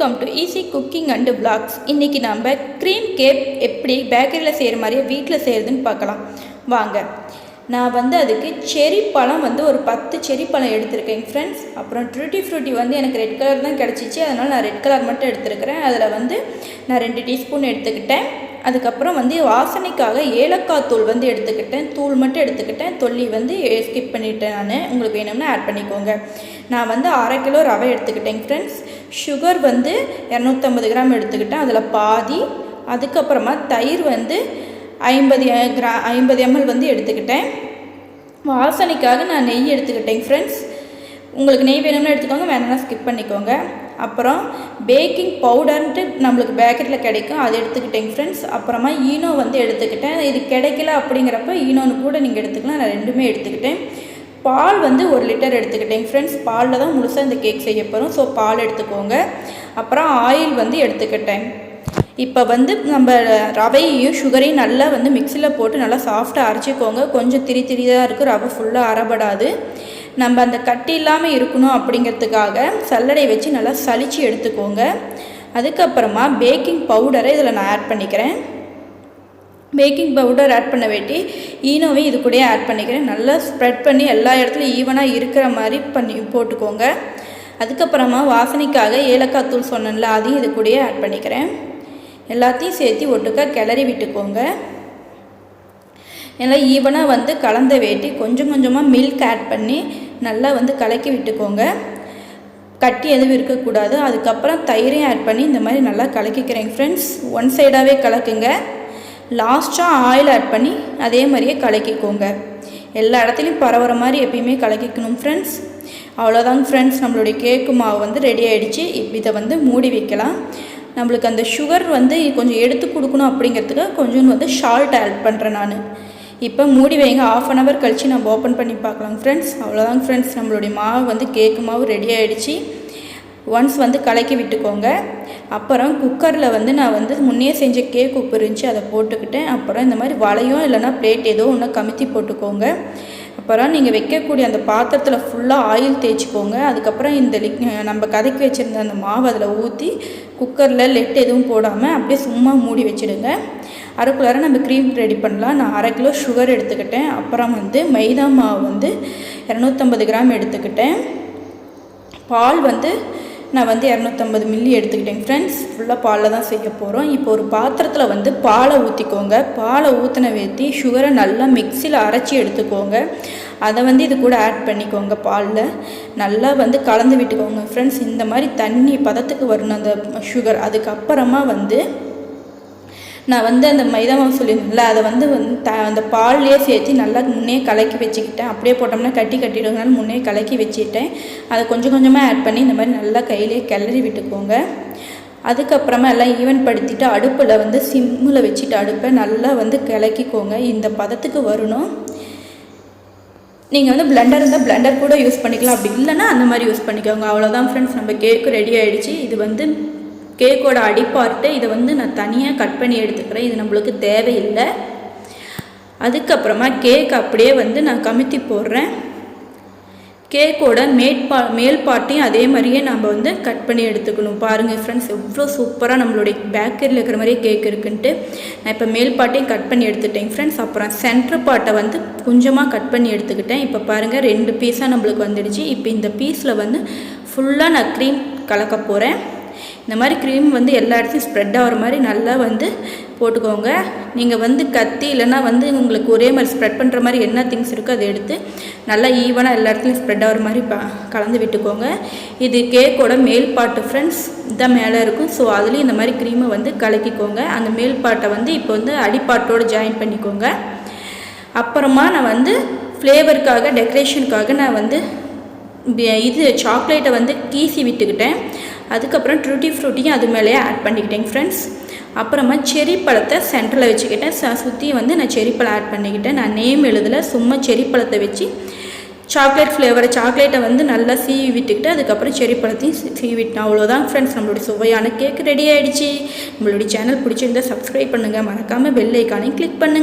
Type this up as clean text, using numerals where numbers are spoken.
Welcome to easy cooking and vlogs. இன்றைக்கி நம்ம cream cake எப்படி பேக்கரியில் செய்கிற மாதிரியே வீட்டில் செய்கிறதுன்னு பார்க்கலாம் வாங்க. நான் அதுக்கு செரி பழம் ஒரு 10 செரி பழம் எடுத்திருக்கேன் ஃப்ரெண்ட்ஸ். அப்புறம் ட்ரூட்டி ஃப்ரூட்டி எனக்கு ரெட் கலர் தான் கிடச்சிச்சு, அதனால் நான் ரெட் கலர் மட்டும் எடுத்துருக்கிறேன். அதில் நான் 2 டீஸ்பூன் எடுத்துக்கிட்டேன். அதுக்கப்புறம் வாசனைக்காக ஏலக்காய் தூள் எடுத்துக்கிட்டேன். தூள் மட்டும் எடுத்துக்கிட்டேன், தொல்லி ஸ்கிப் பண்ணிவிட்டேன். நான் உங்களுக்கு வேணும்னா ஆட் பண்ணிக்கோங்க. நான் 1/2 கிலோ ரவை எடுத்துக்கிட்டேன் ஃப்ரெண்ட்ஸ். சுகர் 250 கிராம் எடுத்துக்கிட்டேன், அதில் பாதி. அதுக்கப்புறமா தயிர் 50 ml எடுத்துக்கிட்டேன். வாசனைக்காக நான் நெய் எடுத்துக்கிட்டேன் ஃப்ரெண்ட்ஸ். உங்களுக்கு நெய் வேணும்னா எடுத்துக்கோங்க, வேணும்னா ஸ்கிப் பண்ணிக்கோங்க. அப்புறம் பேக்கிங் பவுடர்ன்ட்டு நம்மளுக்கு பேக்கெட்டில் கிடைக்கும், அது எடுத்துக்கிட்டேன் ஃப்ரெண்ட்ஸ். அப்புறமா ஈனோ எடுத்துக்கிட்டேன். இது கிடைக்கல அப்படிங்கிறப்ப ஈனோன்னு கூட நீங்கள் எடுத்துக்கலாம், நான் ரெண்டுமே எடுத்துக்கிட்டேன். பால் 1 லிட்டர் எடுத்துக்கிட்டேன் ஃப்ரெண்ட்ஸ். பாலில் தான் முழுசாக இந்த கேக் செய்ய போகிறோம், ஸோ பால் எடுத்துக்கோங்க. அப்புறம் ஆயில் எடுத்துக்கிட்டேன். இப்போ நம்ம ரவையையும் சுகரையும் நல்லா மிக்சியில் போட்டு நல்லா சாஃப்டாக அரைச்சிக்கோங்க. கொஞ்சம் திரி தான் இருக்குது, ரவை ஃபுல்லாக அரைபடாது. நம்ம அந்த கட்டி இல்லாமல் இருக்கணும் அப்படிங்கிறதுக்காக சல்லடை வச்சு நல்லா சலித்து எடுத்துக்கோங்க. அதுக்கப்புறமா பேக்கிங் பவுடரை இதில் நான் ஆட் பண்ணிக்கிறேன். பேக்கிங் பவுடர் ஆட் பண்ண வேட்டி ஈனோவை இது கூடயே ஆட் பண்ணிக்கிறேன். நல்லா ஸ்ப்ரெட் பண்ணி எல்லா இடத்துலையும் ஈவனாக இருக்கிற மாதிரி போட்டுக்கோங்க. அதுக்கப்புறமா வாசனைக்காக ஏலக்காய் தூள் சொன்னேன்ல, அதையும் இது கூடயே ஆட் பண்ணிக்கிறேன். எல்லாத்தையும் சேர்த்து ஒட்டுக்கா கிளறி விட்டுக்கோங்க. எல்லாம் ஈவனாக கலந்த வேட்டி கொஞ்சம் கொஞ்சமாக மில்க் ஆட் பண்ணி நல்லா கலக்கி விட்டுக்கோங்க. கட்டி எதுவும் இருக்கக்கூடாது. அதுக்கப்புறம் தயிரையும் ஆட் பண்ணி இந்த மாதிரி நல்லா கலக்கிக்கிறேன் ஃப்ரெண்ட்ஸ். ஒன் சைடாகவே கலக்குங்க. லாஸ்ட்டாக ஆயில் ஆட் பண்ணி அதே மாதிரியே கலக்கிக்கோங்க. எல்லா இடத்துலையும் பரவுற மாதிரி எப்பயுமே கலக்கிக்கணும் ஃப்ரெண்ட்ஸ். அவ்வளோதாங்க ஃப்ரெண்ட்ஸ், நம்மளுடைய கேக்கு மாவு ரெடி ஆகிடுச்சு. இப்போ இதை மூடி வைக்கலாம். நம்மளுக்கு அந்த சுகர் கொஞ்சம் எடுத்து கொடுக்கணும் அப்படிங்கிறதுக்கு கொஞ்சம் சால்ட் ஆட் பண்ணுறேன் நான். இப்போ மூடி வைங்க. 1/2 hour கழித்து நம்ம ஓப்பன் பண்ணி பார்க்கலாம் ஃப்ரெண்ட்ஸ். அவ்வளோதாங்க ஃப்ரெண்ட்ஸ், நம்மளுடைய மாவு கேக்கு மாவு ரெடி ஆகிடுச்சு. ஒன்ஸ் கலக்கி விட்டுக்கோங்க. அப்புறம் குக்கரில் நான் முன்னே செஞ்ச கேக் உப்பு இருந்துச்சு, அதை போட்டுக்கிட்டேன். அப்புறம் இந்த மாதிரி வளையும் இல்லைனா பிளேட் ஏதோ ஒன்று கமுத்தி போட்டுக்கோங்க. அப்புறம் நீங்கள் வைக்கக்கூடிய அந்த பாத்திரத்தில் ஃபுல்லாக ஆயில் தேய்ச்சிக்கோங்க. அதுக்கப்புறம் இந்த நம்ம கதக்கி வச்சுருந்த அந்த மாவு அதில் ஊற்றி குக்கரில் லெட் எதுவும் போடாமல் அப்படியே சும்மா மூடி வச்சுடுங்க. அரைக்குள்ளார நம்ம க்ரீம் ரெடி பண்ணலாம். நான் 1/2 கிலோ சுகர் எடுத்துக்கிட்டேன். அப்புறம் மைதா மாவு 250 கிராம் எடுத்துக்கிட்டேன். பால் நான் 250 மில்லி எடுத்துக்கிட்டேன் ஃப்ரெண்ட்ஸ். ஃபுல்லாக பாலில் தான் செய்ய போகிறோம். இப்போ ஒரு பாத்திரத்தில் பாலை ஊற்றிக்கோங்க. பாலை ஊற்றின வேற்றி சுகரை நல்லா மிக்சியில் அரைச்சி எடுத்துக்கோங்க. அதை இது கூட ஆட் பண்ணிக்கோங்க. பாலில் நல்லா கலந்து விட்டுக்கோங்க ஃப்ரெண்ட்ஸ். இந்த மாதிரி தண்ணி பதத்துக்கு வரணும் அந்த சுகர். அதுக்கப்புறமா நான் அந்த மைதா மாவு சொல்லியிருந்தேன்ல, அதை அந்த பால்லையே சேர்த்து நல்லா முன்னே கலக்கி வச்சுக்கிட்டேன். அப்படியே போட்டோம்னா கட்டிடுங்கனால முன்னே கலக்கி வச்சுக்கிட்டேன். அதை கொஞ்சம் கொஞ்சமாக ஆட் பண்ணி இந்த மாதிரி நல்லா கையிலே கிளறி விட்டுக்கோங்க. அதுக்கப்புறமா எல்லாம் ஈவன் படுத்திட்டு அடுப்பில் சிம்மில் வச்சுட்டு அடுப்பை நல்லா கிளக்கிக்கோங்க. இந்த பதத்துக்கு வரணும். நீங்கள் பிளெண்டர் இருந்தால் பிளெண்டர் கூட யூஸ் பண்ணிக்கலாம், அப்படி இல்லைன்னா அந்த மாதிரி யூஸ் பண்ணிக்கோங்க. அவ்வளோதான் ஃப்ரெண்ட்ஸ், நம்ம கேக்கு ரெடி ஆகிடுச்சு. இது கேக்கோட அடிப்பார்ட்டு இதை நான் தனியாக கட் பண்ணி எடுத்துக்கிறேன். இது நம்மளுக்கு தேவையில்லை. அதுக்கப்புறமா கேக் அப்படியே நான் கமுத்தி போடுறேன். கேக்கோட மேல் பார்ட்டையும் அதே மாதிரியே நம்ம கட் பண்ணி எடுத்துக்கணும். பாருங்கள் ஃப்ரெண்ட்ஸ், எவ்வளோ சூப்பராக நம்மளுடைய பேக்கரியில் இருக்கிற மாதிரியே கேக் இருக்குன்ட்டு. நான் இப்போ மேல் பார்ட்டையும் கட் பண்ணி எடுத்துட்டேன் ஃப்ரெண்ட்ஸ். அப்புறம் சென்டர் பார்ட்டை கொஞ்சமாக கட் பண்ணி எடுத்துக்கிட்டேன். இப்போ பாருங்கள் 2 பீஸாக நம்மளுக்கு வந்துடுச்சு. இப்போ இந்த பீஸில் ஃபுல்லாக நான் க்ரீம் கலக்க போகிறேன். இந்த மாதிரி க்ரீம் எல்லா இடத்தையும் ஸ்ப்ரெட் ஆகிற மாதிரி நல்லா போட்டுக்கோங்க. நீங்கள் கத்தி இல்லைன்னா உங்களுக்கு ஒரே மாதிரி ஸ்ப்ரெட் பண்ணுற மாதிரி என்ன திங்ஸ் இருக்கோ அதை எடுத்து நல்லா ஈவனாக எல்லா இடத்துலையும் ஸ்ப்ரெட் ஆகிற மாதிரி கலந்து விட்டுக்கோங்க. இது கேக்கோட மேல் பார்ட்டு ஃப்ரெண்ட்ஸ், இதான் மேலே இருக்கும். ஸோ அதுலேயும் இந்த மாதிரி க்ரீமை கலக்கிக்கோங்க. அந்த மேல் பார்ட்டை இப்போ அடிப்பாட்டோடு ஜாயின் பண்ணிக்கோங்க. அப்புறமா நான் ஃப்ளேவருக்காக டெக்கரேஷனுக்காக நான் இது சாக்லேட்டை கீசி விட்டுக்கிட்டேன். அதுக்கப்புறம் ட்ரூட்டி ஃப்ரூட்டியும் அது மேலேயே ஆட் பண்ணிக்கிட்டேன் ஃப்ரெண்ட்ஸ். அப்புறமா செரி பழத்தை சென்டரில் வச்சுக்கிட்டேன். சுற்றி நான் செரி பழம் ஆட் பண்ணிக்கிட்டேன். நான் நேம் எழுதலை, சும்மா செரி பழத்தை வச்சு சாக்லேட் ஃப்ளேவரை சாக்லேட்டை நல்லா சீவி விட்டுக்கிட்டு அதுக்கப்புறம் செரி பழத்தையும் சீவி விட்டேன். அவ்வளோதான் ஃப்ரெண்ட்ஸ், நம்மளுடைய சுவையான கேக் ரெடி ஆகிடுச்சு. நம்மளுடைய சேனல் பிடிச்சிருந்தால் சப்ஸ்கிரைப் பண்ணுங்கள். மறக்காமல் பெல் ஐக்கானையும் கிளிக் பண்ணுங்கள்.